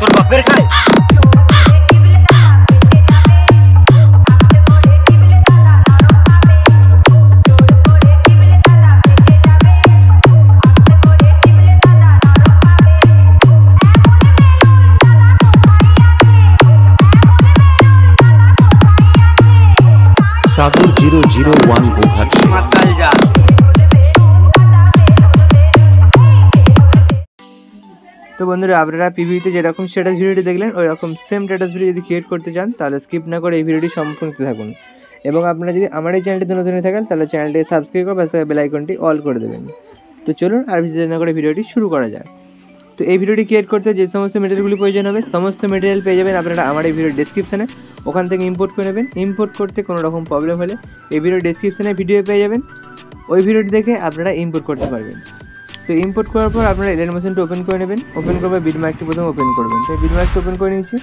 তোর বাপের খায়। সাগর 001 গোঘাট মাতাল যা। তো বন্ধুরা আপনারা পিভিতে যেরকম স্ট্যাটাস ভিডিওটি দেখলেন ওই রকম সেম স্ট্যাটাস ভিডিও যদি ক্রিয়েট করতে চান তাহলে স্কিপ না করে এই ভিডিওটি সম্পূর্ণ দেখতে থাকুন। এবং আপনারা যদি আমার এই চ্যানেলটি নতুন হয়ে থাকেন তাহলে চ্যানেলটি সাবস্ক্রাইব করে পাশে বেল আইকনটি অল করে দেবেন। তো চলুন আর বেশি দেরি না করে ভিডিওটি শুরু করা যায়। তো এই ভিডিওটি ক্রিয়েট করতে যে সমস্ত মেটেরিয়ালগুলি প্রয়োজন হবে সমস্ত মেটেরিয়াল পেয়ে যাবেন আপনারা আমার এই ভিডিওর ডেসক্রিপশানে, ওখান থেকে ইম্পোর্ট করে নেবেন। ইম্পোর্ট করতে কোনো রকম প্রবলেম হলে এই ভিডিওর ডেসক্রিপশানে ভিডিও পেয়ে যাবেন, ওই ভিডিওটি দেখে আপনারা ইম্পোর্ট করতে পারবেন। তো ইম্পোর্ট করার পর আপনারা এলিয়েন মোশনটা ওপেন করে নেবেন। ওপেন করবে বিটমার্কটি প্রথমে ওপেন করবেন। তো বিটমার্কটি ওপেন করে নিয়েছি।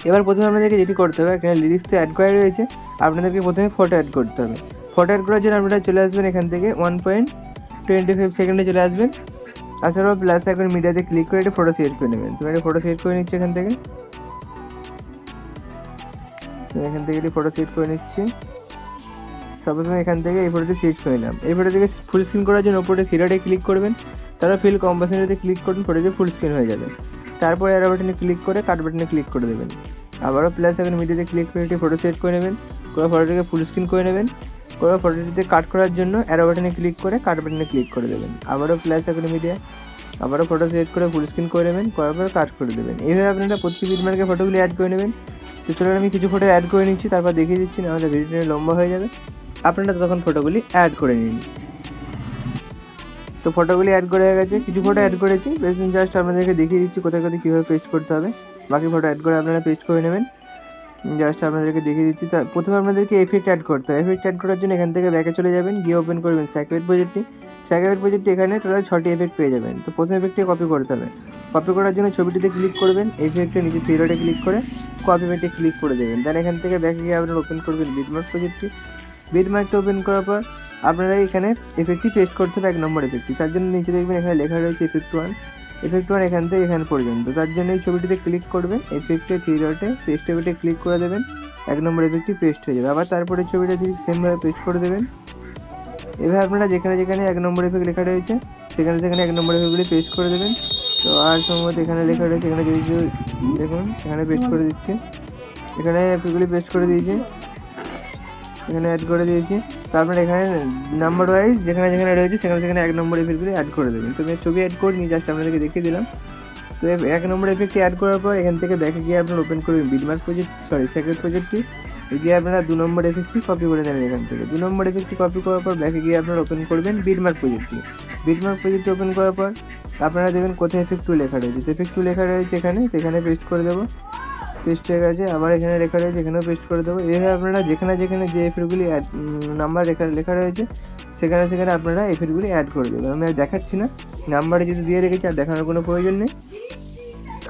এবার প্রথমে আপনাদেরকে যেটি করতে হবে, এখানে লিরিক্স তো অ্যাড করা রয়েছে, আপনাদেরকে প্রথমে ফটো অ্যাড করতে হবে। ফটো অ্যাড করার জন্য আপনারা চলে আসবেন এখান থেকে 1.25 সেকেন্ডে চলে আসবেন। আসার পর প্লাস এখন মিডিয়াতে ক্লিক করে একটা ফটো সিলেক্ট করে নেবেন। তুমি একটা ফটো সিলেক্ট করে নিচ্ছি এখান থেকে। তুমি এখান থেকে একটি ফটো সিলেক্ট করে নিচ্ছি। সাপোজ আমি এখান থেকে এই ফটোটি সিলেক্ট করে নিলাম। এই ফটোটিকে ফুল স্ক্রিন করার জন্য ওপরে থ্রিডটে ক্লিক করবেন, তারপর ফিল কম্পোজিশনটিতে ক্লিক করুন, ফটোটি ফুল স্ক্রিন হয়ে যাবে। তারপরে অ্যারো বাটনে ক্লিক করে কাট বাটনে ক্লিক করে দেবেন। আবারও প্লাস এখন মিডিয়াতে ক্লিক করে একটি ফটো সিলেক্ট করে নেবেন, করে ফটোটিকে ফুল স্ক্রিন করে নেবেন। করে ফটোটিতে কাট করার জন্য অ্যারো বাটনে ক্লিক করে কাট বাটনে ক্লিক করে দেবেন। আবারও প্লাস এখন মিডিয়া, আবারও ফটো সিলেক্ট করে ফুল স্ক্রিন করে নেবেন, করার পর কাট করে দেবেন। এইভাবে আপনারা প্রতি বিটমার্কে ফটোগুলি অ্যাড করে নেবেন। তো চলুন আমি কিছু ফটো অ্যাড করে নিচ্ছি, তারপর দেখিয়ে দিচ্ছি, না আমাদের ভিডিওটা লম্বা হয়ে যাবে। আপনারা তখন ফটোগুলি অ্যাড করে নিন। তো ফটোগুলি অ্যাড করা হয়ে গেছে, কিছু ফটো অ্যাড করেছি, বেশ জাস্ট আপনাদেরকে দেখিয়ে দিচ্ছি কোথায় কোথায় কীভাবে পেস্ট করতে হবে। বাকি ফটো অ্যাড করে আপনারা পেস্ট করে নেবেন। জাস্ট আপনাদেরকে দেখিয়ে দিচ্ছি। তা প্রথমে আপনাদেরকে এফেক্ট অ্যাড করতে হবে। এফেক্ট অ্যাড করার জন্য এখান থেকে ব্যাকে চলে যাবেন, গিয়ে ওপেন করবেন স্যাকওয়েট প্রজেক্টটি। স্যাকওয়েট প্রজেক্টটি এখানে টোটাল 6টি এফেক্ট পেয়ে যাবেন। তো প্রথম এফেক্টটি কপি করতে হবে। কপি করার জন্য ছবিটিতে ক্লিক করবেন, এফেক্টের নিচে থ্রি ডটে ক্লিক করে কপি পেটে ক্লিক করে দেবেন। দেন এখান থেকে ব্যাকে গিয়ে আপনারা ওপেন করবেন বিটমার্ক প্রজেক্টটি। বিটমার্কটা ওপেন করার পর আপনারা এখানে এফেক্টটি পেস্ট করতে হবে, 1 নম্বর এফেক্টটি। তার জন্য নিচে দেখবেন এখানে লেখা রয়েছে এফেক্ট 1। এফেক্ট 1 এখান থেকে এখানে পর্যন্ত। তার জন্য এই ছবিটিতে ক্লিক করবেন, এফেক্টে থ্রি ডটে পেস্ট এফেক্টে ক্লিক করে দেবেন, 1 নম্বর এফেক্টটি পেস্ট হয়ে যাবে। আবার তারপরে ছবিটা ঠিক সেমভাবে পেস্ট করে দেবেন। এভাবে আপনারা যেখানে যেখানে 1 নম্বর এফেক্ট লেখা রয়েছে সেখানে সেখানে 1 নম্বর এফেক্টগুলি পেস্ট করে দেবেন। তো আর সম্ভবত এখানে লেখা রয়েছে, এখানে যদি দেখুন এখানে পেস্ট করে দিচ্ছি, এখানে এফেক্টগুলি পেস্ট করে দিয়েছি, এখানে অ্যাড করে দিয়েছি। তারপর এখানে নাম্বার ওয়াইজ যেখানে যেখানে রয়েছে সেখানে সেখানে 1 নম্বর এফেক্টগুলি অ্যাড করে দেবেন। তো আমি ছবি অ্যাড করিনি, জাস্ট আপনাদেরকে দেখিয়ে দিলাম। তো 1 নম্বর এফেক্টটি অ্যাড করার পর এখান থেকে ব্যাকে গিয়ে আপনারা ওপেন করবেন বিটমার্ক প্রজেক্ট, স্যাকওয়েট প্রজেক্টটি। গিয়ে আপনারা 2 নম্বর এফেক্টটি কপি করে নেবেন এখান থেকে। 2 নম্বর এফেক্টটি কপি করার পর ব্যাকে গিয়ে আপনারা ওপেন করবেন বিটমার্ক প্রজেক্টটি। বিটমার্ক প্রজেক্টটি ওপেন করার পর আপনারা দেখবেন কোথায় এফেক্ট 2 লেখা রয়েছে। তো এফেক্ট 2 লেখা রয়েছে এখানে, তো এখানে পেস্ট করে দেবো। পেস্ট হয়ে গেছে। আবার এখানে লেখা রয়েছে, এখানেও পেস্ট করে দেবো। এইভাবে আপনারা যেখানে যেখানে যে এফেক্টগুলি নাম্বার লেখা রয়েছে সেখানে সেখানে আপনারা এফেক্টগুলি অ্যাড করে দেবেন। আমি আর দেখাচ্ছি না, নাম্বারে যদি দিয়ে রেখেছি আর দেখানোর কোনো প্রয়োজন নেই,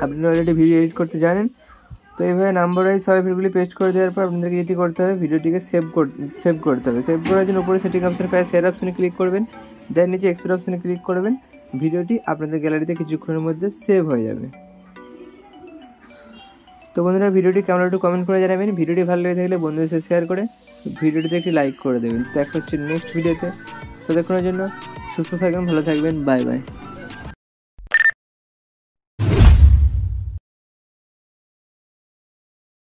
আপনারা অলরেডি ভিডিও এডিট করতে জানেন। তো এইভাবে নাম্বার ওয়াইজ সব এফেক্টগুলি পেস্ট করে দেওয়ার পর আপনাদেরকে যেটি করতে হবে, ভিডিওটিকে সেভ করতে হবে। সেভ করার জন্য উপরে সেটিং অপশানে পায় শেয়ার অপশানে ক্লিক করবেন, দেন নিচে এক্সপোর্ট অপশানে ক্লিক করবেন। ভিডিওটি আপনাদের গ্যালারিতে কিছুক্ষণের মধ্যে সেভ হয়ে যাবে। তো বন্ধুরা ভিডিওটি কেমন একটু কমেন্ট করে জানাবেন। ভিডিওটি ভালো লেগে থাকলে বন্ধুদের সাথে শেয়ার করে ভিডিওটিতে একটি লাইক করে দেবেন। দেখা হচ্ছে নেক্সট ভিডিওতে। ততক্ষণের জন্য সুস্থ থাকবেন, ভালো থাকবেন, বাই বাই।